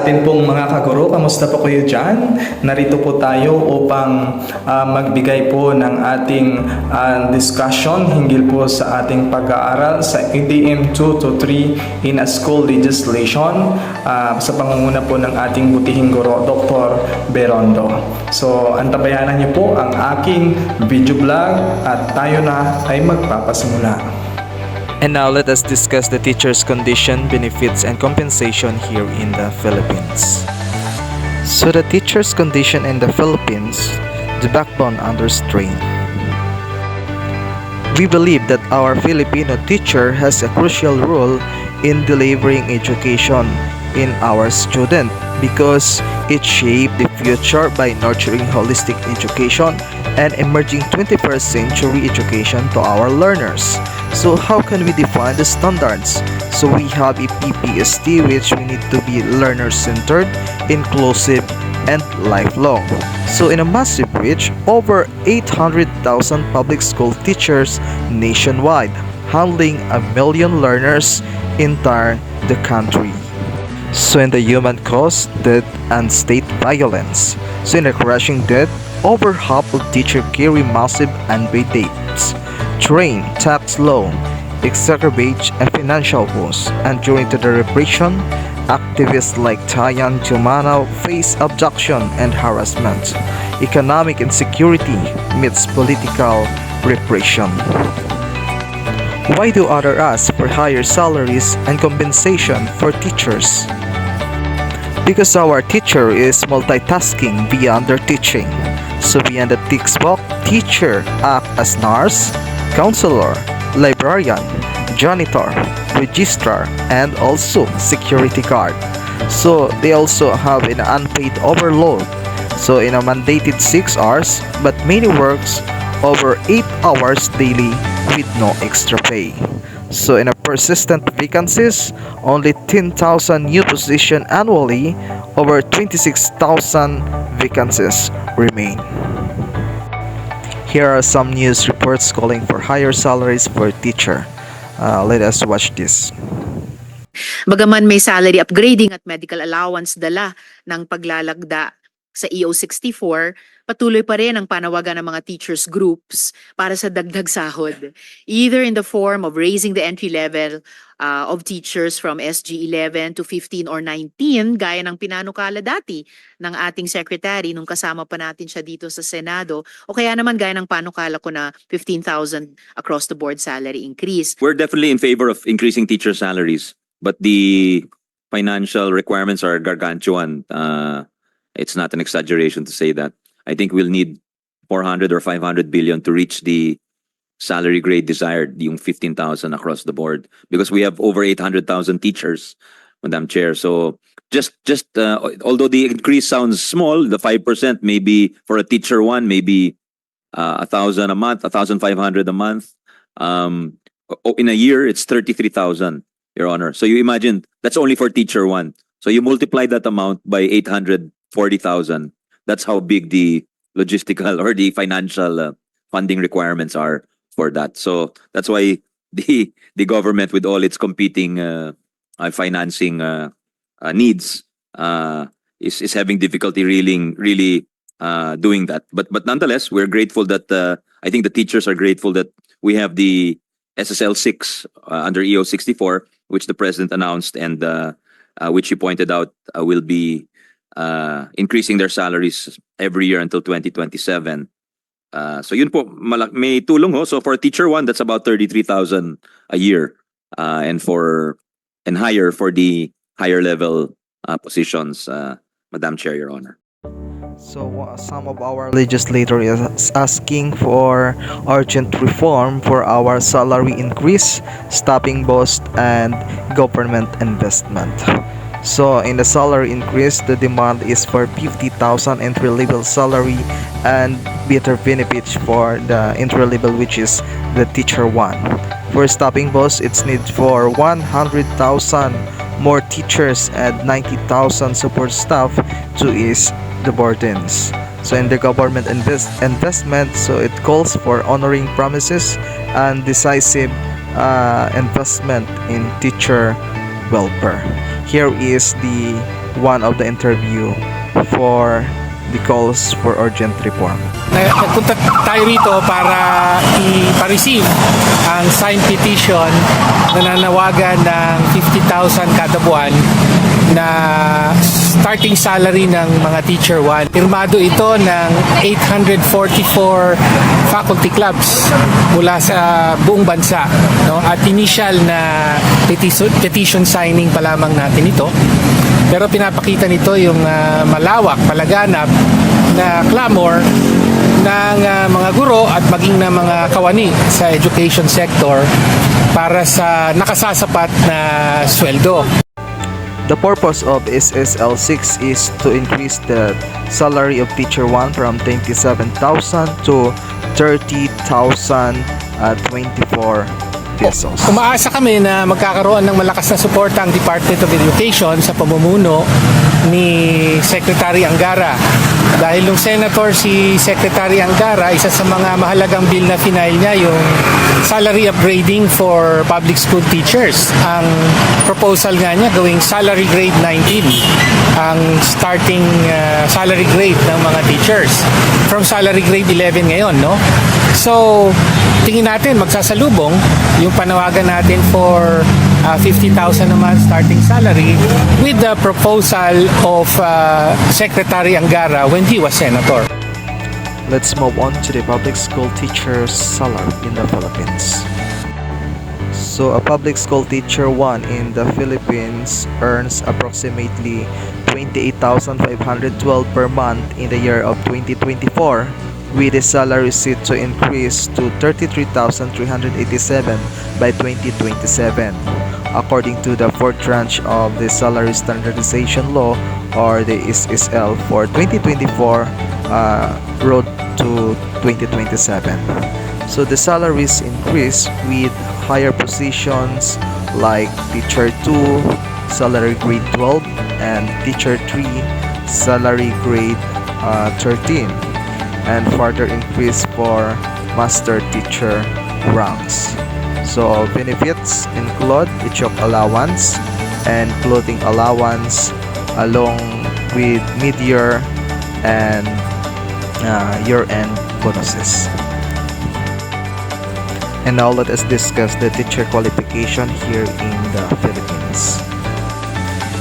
atin pong mga kaguro, kamusta po kayo dyan? Narito po tayo upang magbigay po ng ating discussion hinggil po sa ating pag-aaral sa ADM 223 in a school legislation sa pangunguna po ng ating butihing guro, Dr. Berondo. So, antabayanan niyo po ang aking video vlog at tayo na ay magpapasimula. And now let us discuss the teacher's condition, benefits, and compensation here in the Philippines. So the teacher's condition in the Philippines, the backbone under strain. We believe that our Filipino teacher has a crucial role in delivering education in our student because it shaped the future by nurturing holistic education and emerging 21st century education to our learners. So how can we define the standards? So we have a PPST which we need to be learner-centered, inclusive, and lifelong. So in a massive reach, over 800,000 public school teachers nationwide, handling 1 million learners entire the country. So in the human cost, death, and state violence. So in the crushing death, over half of teachers carry massive unpaid debts. Train, tax loan, exacerbate a financial woes, and during the repression, activists like Tayan Jumano face abduction and harassment. Economic insecurity meets political repression. Why do others ask for higher salaries and compensation for teachers? Because our teacher is multitasking beyond their teaching. So beyond the textbook, teacher act as nurse, counselor, librarian, janitor, registrar, and also security guard. So they also have an unpaid overload. So in a mandated 6 hours, but many works over 8 hours daily with no extra pay. So in a persistent vacancies, only 10,000 new position annually, over 26,000 vacancies remain. Here are some news reports calling for higher salaries for teacher. Let us watch this. Bagaman may salary upgrading at medical allowance dala ng paglalagda sa EO64, patuloy pa rin ang panawagan ng mga teachers groups para sa dagdag sahod, either in the form of raising the entry level of teachers from SG 11 to 15 or 19, gaya ng pinanukala dati ng ating secretary nung kasama pa natin siya dito sa Senado, o kaya naman gaya ng panukala ko na 15,000 across the board salary increase. We're definitely in favor of increasing teacher salaries, but the financial requirements are gargantuan. It's not an exaggeration to say that. I think we'll need 400 or 500 billion to reach the salary grade desired, yung 15,000 across the board, because we have over 800,000 teachers, Madam Chair. So although the increase sounds small, the 5% maybe for a teacher one, maybe 1,000 a month, 1,500 a month. In a year, it's 33,000, Your Honor. So you imagine that's only for teacher one. So you multiply that amount by 840,000. That's how big the logistical or the financial funding requirements are for that. So that's why the government, with all its competing financing needs, is having difficulty really doing that. But nonetheless, we're grateful that I think the teachers are grateful that we have the SSL 6 under EO 64, which the President announced and which he pointed out will be increasing their salaries every year until 2027. So yun po, may tulong ho. So for teacher one, that's about 33,000 a year, and higher for the higher level positions, Madam Chair, Your Honor. So some of our legislators is asking for urgent reform for our salary increase, stopping bust, and government investment. So in the salary increase, the demand is for 50,000 entry-level salary and better benefits for the entry-level, which is the teacher one. For stopping bus, it's need for 100,000 more teachers and 90,000 support staff to ease the burdens. So in the government investment, so it calls for honoring promises and decisive investment in teacher welfare. Here is the one of the interview for the calls for urgent reform. Nagpunta tayo rito para i-receive ang signed petition na nanawagan ng 50,000 kada buwan na starting salary ng mga teacher 1. Pirmado ito ng 844 faculty clubs mula sa buong bansa, no? At initial na petition signing pa lamang natin ito. Pero pinapakita nito yung malawak, palaganap na clamor ng mga guro at maging ng mga kawani sa education sector para sa nakasasapat na sweldo. The purpose of SSL 6 is to increase the salary of teacher 1 from 27,000 to 30,024 pesos. Umaasa kami na magkakaroon ng malakas na suporta ang Department of Education sa pamumuno ni Secretary Angara. Dahil yung Senator si Secretary Angara, isa sa mga mahalagang bill na final niya yung salary upgrading for public school teachers. Ang proposal nga niya gawing salary grade 19 ang starting salary grade ng mga teachers from salary grade 11 ngayon, no? So, tingin natin magsasalubong yung panawagan natin for 50,000 naman starting salary with the proposal of Secretary Angara when he was Senator. Let's move on to the public school teacher's salary in the Philippines. So a public school teacher 1 in the Philippines earns approximately 28,512 per month in the year of 2024, with the salary set to increase to 33,387 by 2027, according to the fourth tranche of the Salary Standardization Law, or the SSL, for 2024 road to 2027. So the salaries increase with higher positions like teacher 2 salary grade 12 and teacher 3 salary grade 13, and further increase for master teacher ranks. So benefits include ECHOP allowance and clothing allowance, along with mid-year and year-end bonuses. And now let us discuss the teacher qualification here in the Philippines.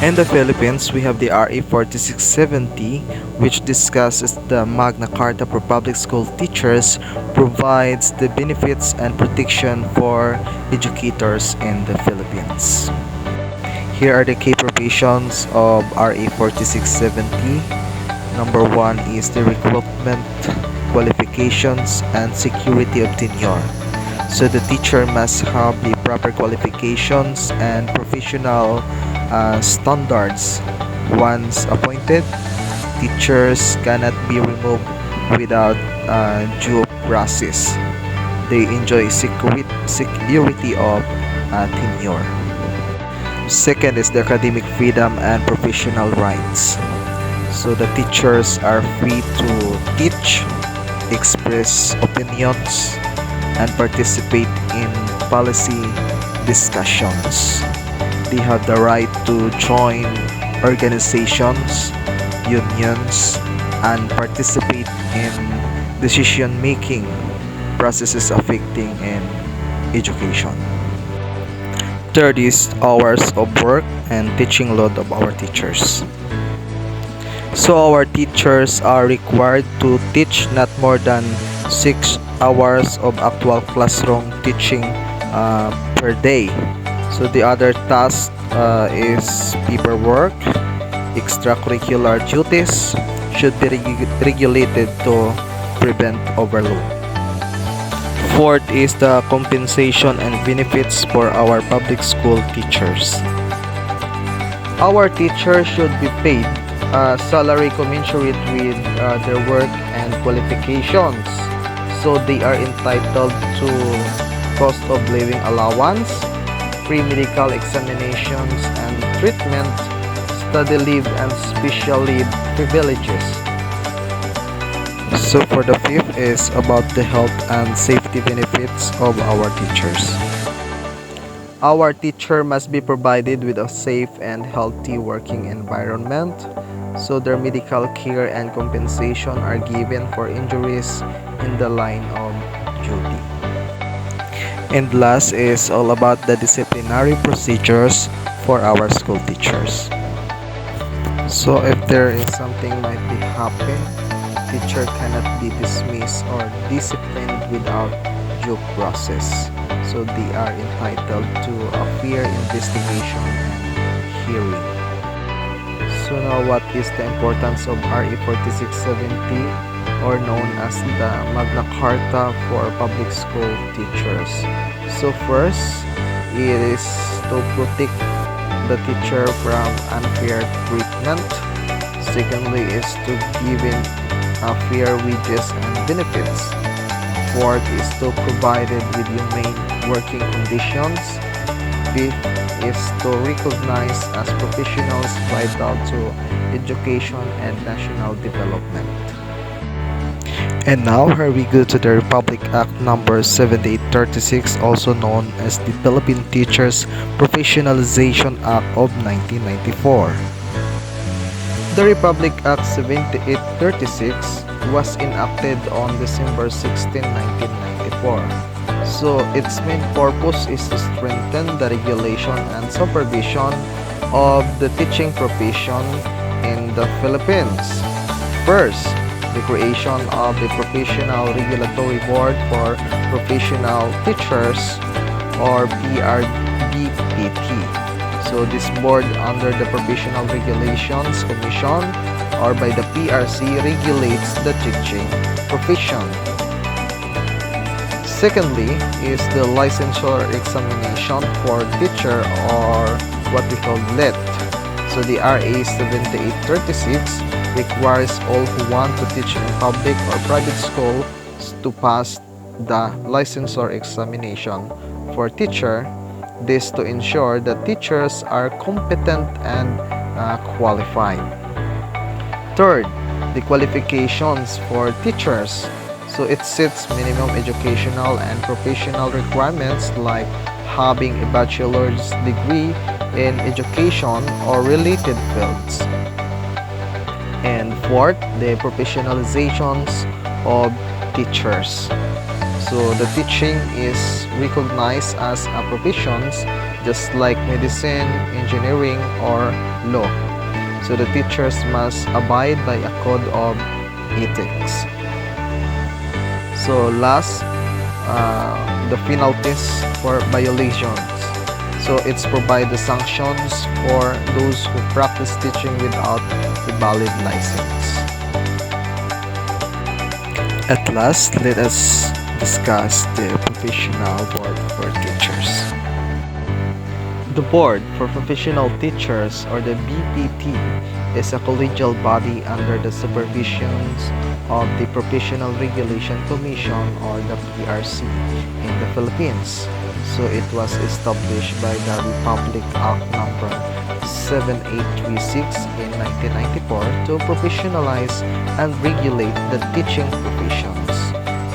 In the Philippines, we have the RA 4670, which discusses the Magna Carta for public school teachers, provides the benefits and protection for educators in the Philippines. Here are the key provisions of RA 4670. Number 1 is the recruitment, qualifications, and security of tenure. So the teacher must have the proper qualifications and professional standards. Once appointed, teachers cannot be removed without due process. They enjoy security of tenure. Second is the academic freedom and professional rights. So the teachers are free to teach, express opinions, and participate in policy discussions. They have the right to join organizations, unions, and participate in decision-making processes affecting in education. Third is hours of work and teaching load of our teachers. So our teachers are required to teach not more than 6 hours of actual classroom teaching per day. So the other task is paperwork, extracurricular duties should be regulated to prevent overload. Fourth is the compensation and benefits for our public school teachers. Our teachers should be paid salary commensurate with their work and qualifications. So they are entitled to cost of living allowance, free medical examinations and treatment, study leave and special leave privileges. So for the fifth is about the health and safety benefits of our teachers. Our teacher must be provided with a safe and healthy working environment, so their medical care and compensation are given for injuries in the line of duty. And last is all about the disciplinary procedures for our school teachers. So if there is something might be happen, teacher cannot be dismissed or disciplined without due process. So they are entitled to a fair investigation and hearing. So now what is the importance of RA 4670, or known as the Magna Carta for public school teachers? So first, it is to protect the teacher from unfair treatment. Secondly is to give him fair wages and benefits. Fourth is to provide it with humane working conditions. Fifth is to recognize as professionals vital to education and national development. And now here we go to the Republic Act number 7836, also known as the Philippine Teachers Professionalization Act of 1994. The Republic Act 7836 was enacted on December 16, 1994. So its main purpose is to strengthen the regulation and supervision of the teaching profession in the Philippines. First, the creation of the Professional Regulatory Board for Professional Teachers, or PRBPT. So this board under the Professional Regulations Commission, or by the PRC, regulates the teaching profession. Secondly is the licensure examination for teacher, or what we call LET. So the RA 7836 requires all who want to teach in public or private school to pass the licensure examination for teacher. This to ensure that teachers are competent and qualified. Third, the qualifications for teachers. So it sets minimum educational and professional requirements like having a bachelor's degree in education or related fields. And fourth, the professionalizations of teachers. So the teaching is recognized as a professions just like medicine, engineering, or law. So the teachers must abide by a code of ethics. So last, the penalties for violations. So it's provide the sanctions for those who practice teaching without a valid license. At last, let us discuss the Professional Board for Teachers. The Board for Professional Teachers, or the BPT, is a collegial body under the supervision of the Professional Regulation Commission, or the PRC, in the Philippines. So it was established by the Republic Act number 7836 in 1994 to professionalize and regulate the teaching professions.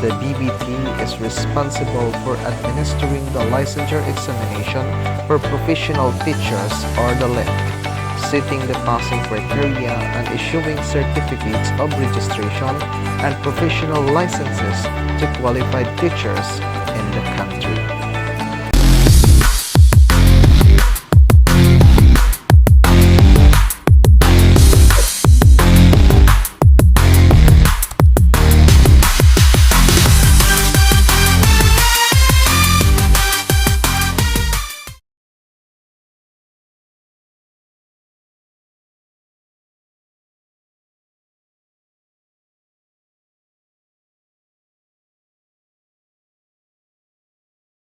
The BBT is responsible for administering the licensure examination for professional teachers, or the LET, setting the passing criteria and issuing certificates of registration and professional licenses to qualified teachers in the country.